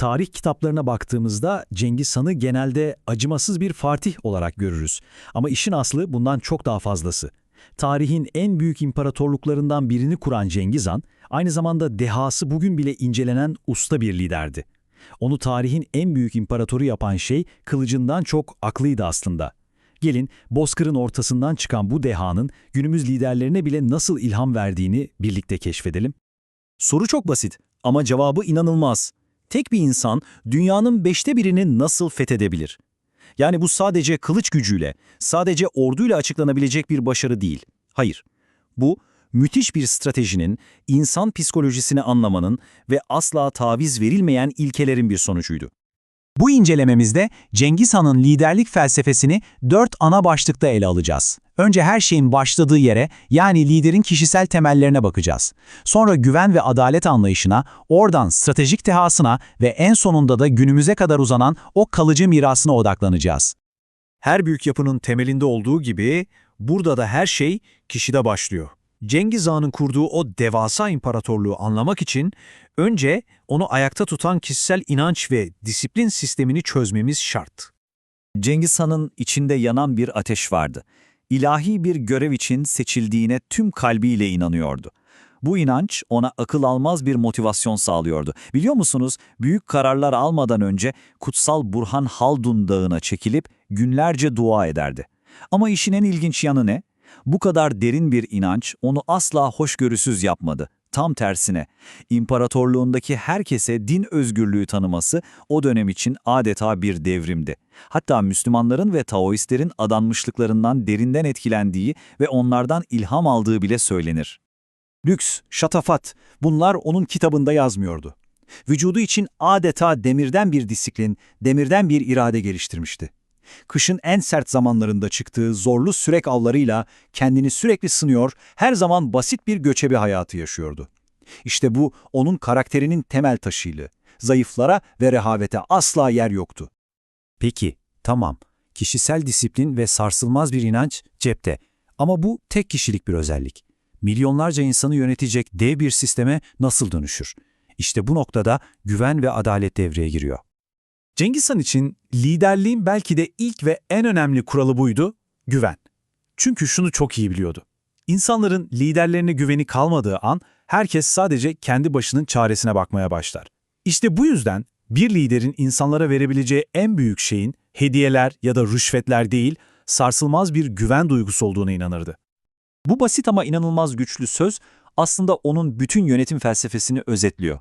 Tarih kitaplarına baktığımızda Cengiz Han'ı genelde acımasız bir fatih olarak görürüz. Ama işin aslı bundan çok daha fazlası. Tarihin en büyük imparatorluklarından birini kuran Cengiz Han, aynı zamanda dehası bugün bile incelenen usta bir liderdi. Onu tarihin en büyük imparatoru yapan şey kılıcından çok aklıydı aslında. Gelin Bozkır'ın ortasından çıkan bu dehanın günümüz liderlerine bile nasıl ilham verdiğini birlikte keşfedelim. Soru çok basit ama cevabı inanılmaz. Tek bir insan dünyanın 1/5'ini nasıl fethedebilir? Yani bu sadece kılıç gücüyle, sadece orduyla açıklanabilecek bir başarı değil. Hayır, bu müthiş bir stratejinin, insan psikolojisini anlamanın ve asla taviz verilmeyen ilkelerin bir sonucuydu. Bu incelememizde Cengiz Han'ın liderlik felsefesini 4 ana başlıkta ele alacağız. Önce her şeyin başladığı yere, yani liderin kişisel temellerine bakacağız. Sonra güven ve adalet anlayışına, oradan stratejik dehasına ve en sonunda da günümüze kadar uzanan o kalıcı mirasına odaklanacağız. Her büyük yapının temelinde olduğu gibi burada da her şey kişide başlıyor. Cengiz Han'ın kurduğu o devasa imparatorluğu anlamak için önce onu ayakta tutan kişisel inanç ve disiplin sistemini çözmemiz şart. Cengiz Han'ın içinde yanan bir ateş vardı. İlahi bir görev için seçildiğine tüm kalbiyle inanıyordu. Bu inanç ona akıl almaz bir motivasyon sağlıyordu. Biliyor musunuz, büyük kararlar almadan önce Kutsal Burhan Haldun Dağı'na çekilip günlerce dua ederdi. Ama işin en ilginç yanı ne? Bu kadar derin bir inanç onu asla hoşgörüsüz yapmadı. Tam tersine, imparatorluğundaki herkese din özgürlüğü tanıması o dönem için adeta bir devrimdi. Hatta Müslümanların ve Taoistlerin adanmışlıklarından derinden etkilendiği ve onlardan ilham aldığı bile söylenir. Lüks, şatafat, bunlar onun kitabında yazmıyordu. Vücudu için adeta demirden bir disiplin, demirden bir irade geliştirmişti. Kışın en sert zamanlarında çıktığı zorlu sürek avlarıyla kendini sürekli sınıyor, her zaman basit bir göçebe hayatı yaşıyordu. İşte bu onun karakterinin temel taşıydı. Zayıflara ve rehavete asla yer yoktu. Peki, tamam. Kişisel disiplin ve sarsılmaz bir inanç cepte. Ama bu tek kişilik bir özellik. Milyonlarca insanı yönetecek dev bir sisteme nasıl dönüşür? İşte bu noktada güven ve adalet devreye giriyor. Cengiz Han için liderliğin belki de ilk ve en önemli kuralı buydu, güven. Çünkü şunu çok iyi biliyordu. İnsanların liderlerine güveni kalmadığı an herkes sadece kendi başının çaresine bakmaya başlar. İşte bu yüzden bir liderin insanlara verebileceği en büyük şeyin hediyeler ya da rüşvetler değil, sarsılmaz bir güven duygusu olduğuna inanırdı. Bu basit ama inanılmaz güçlü söz aslında onun bütün yönetim felsefesini özetliyor.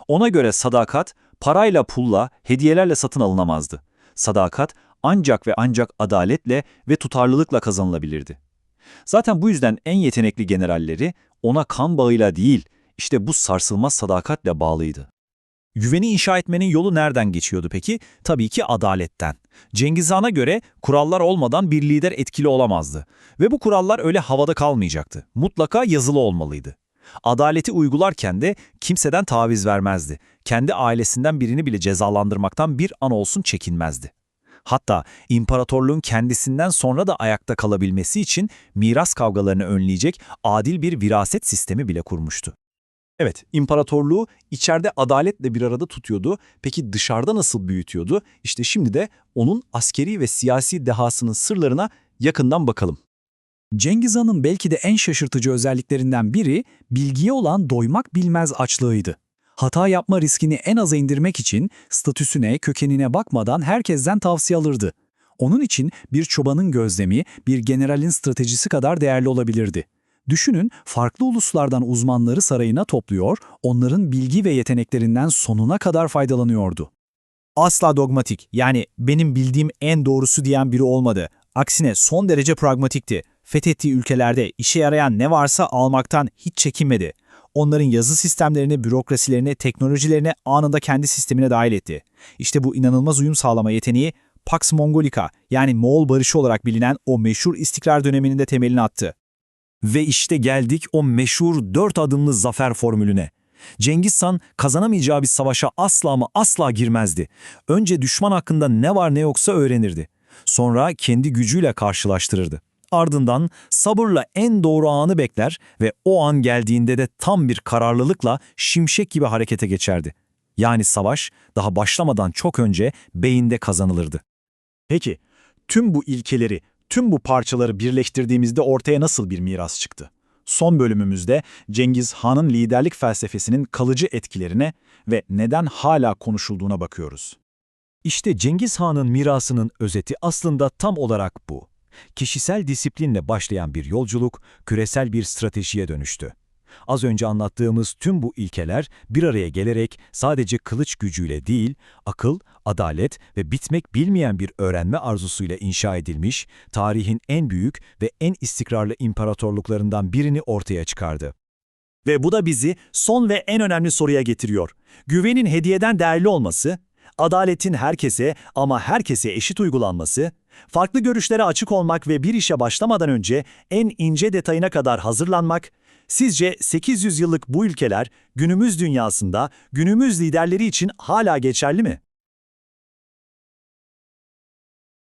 Ona göre sadakat, parayla, pulla, hediyelerle satın alınamazdı. Sadakat ancak ve ancak adaletle ve tutarlılıkla kazanılabilirdi. Zaten bu yüzden en yetenekli generalleri ona kan bağıyla değil, işte bu sarsılmaz sadakatle bağlıydı. Güveni inşa etmenin yolu nereden geçiyordu peki? Tabii ki adaletten. Cengiz Han'a göre kurallar olmadan bir lider etkili olamazdı. Ve bu kurallar öyle havada kalmayacaktı. Mutlaka yazılı olmalıydı. Adaleti uygularken de kimseden taviz vermezdi. Kendi ailesinden birini bile cezalandırmaktan bir an olsun çekinmezdi. Hatta imparatorluğun kendisinden sonra da ayakta kalabilmesi için miras kavgalarını önleyecek adil bir viraset sistemi bile kurmuştu. Evet, imparatorluğu içeride adaletle bir arada tutuyordu. Peki dışarıda nasıl büyütüyordu? İşte şimdi de onun askeri ve siyasi dehasının sırlarına yakından bakalım. Cengiz Han'ın belki de en şaşırtıcı özelliklerinden biri bilgiye olan doymak bilmez açlığıydı. Hata yapma riskini en aza indirmek için statüsüne, kökenine bakmadan herkesten tavsiye alırdı. Onun için bir çobanın gözlemi, bir generalin stratejisi kadar değerli olabilirdi. Düşünün, farklı uluslardan uzmanları sarayına topluyor, onların bilgi ve yeteneklerinden sonuna kadar faydalanıyordu. Asla dogmatik, yani benim bildiğim en doğrusu diyen biri olmadı. Aksine son derece pragmatikti. Fethettiği ülkelerde işe yarayan ne varsa almaktan hiç çekinmedi. Onların yazı sistemlerini, bürokrasilerini, teknolojilerini anında kendi sistemine dahil etti. İşte bu inanılmaz uyum sağlama yeteneği Pax Mongolica, yani Moğol barışı olarak bilinen o meşhur istikrar döneminin de temelini attı. Ve işte geldik o meşhur 4 adımlı zafer formülüne. Cengiz Han kazanamayacağı bir savaşa asla ama asla girmezdi. Önce düşman hakkında ne var ne yoksa öğrenirdi. Sonra kendi gücüyle karşılaştırırdı. Ardından sabırla en doğru anı bekler ve o an geldiğinde de tam bir kararlılıkla şimşek gibi harekete geçerdi. Yani savaş daha başlamadan çok önce beyinde kazanılırdı. Peki, tüm bu ilkeleri, tüm bu parçaları birleştirdiğimizde ortaya nasıl bir miras çıktı? Son bölümümüzde Cengiz Han'ın liderlik felsefesinin kalıcı etkilerine ve neden hala konuşulduğuna bakıyoruz. İşte Cengiz Han'ın mirasının özeti aslında tam olarak bu. Kişisel disiplinle başlayan bir yolculuk, küresel bir stratejiye dönüştü. Az önce anlattığımız tüm bu ilkeler bir araya gelerek sadece kılıç gücüyle değil, akıl, adalet ve bitmek bilmeyen bir öğrenme arzusuyla inşa edilmiş, tarihin en büyük ve en istikrarlı imparatorluklarından birini ortaya çıkardı. Ve bu da bizi son ve en önemli soruya getiriyor. Güvenin hediyeden değerli olması, adaletin herkese ama herkese eşit uygulanması, farklı görüşlere açık olmak ve bir işe başlamadan önce en ince detayına kadar hazırlanmak, sizce 800 yıllık bu ilkeler günümüz dünyasında günümüz liderleri için hala geçerli mi?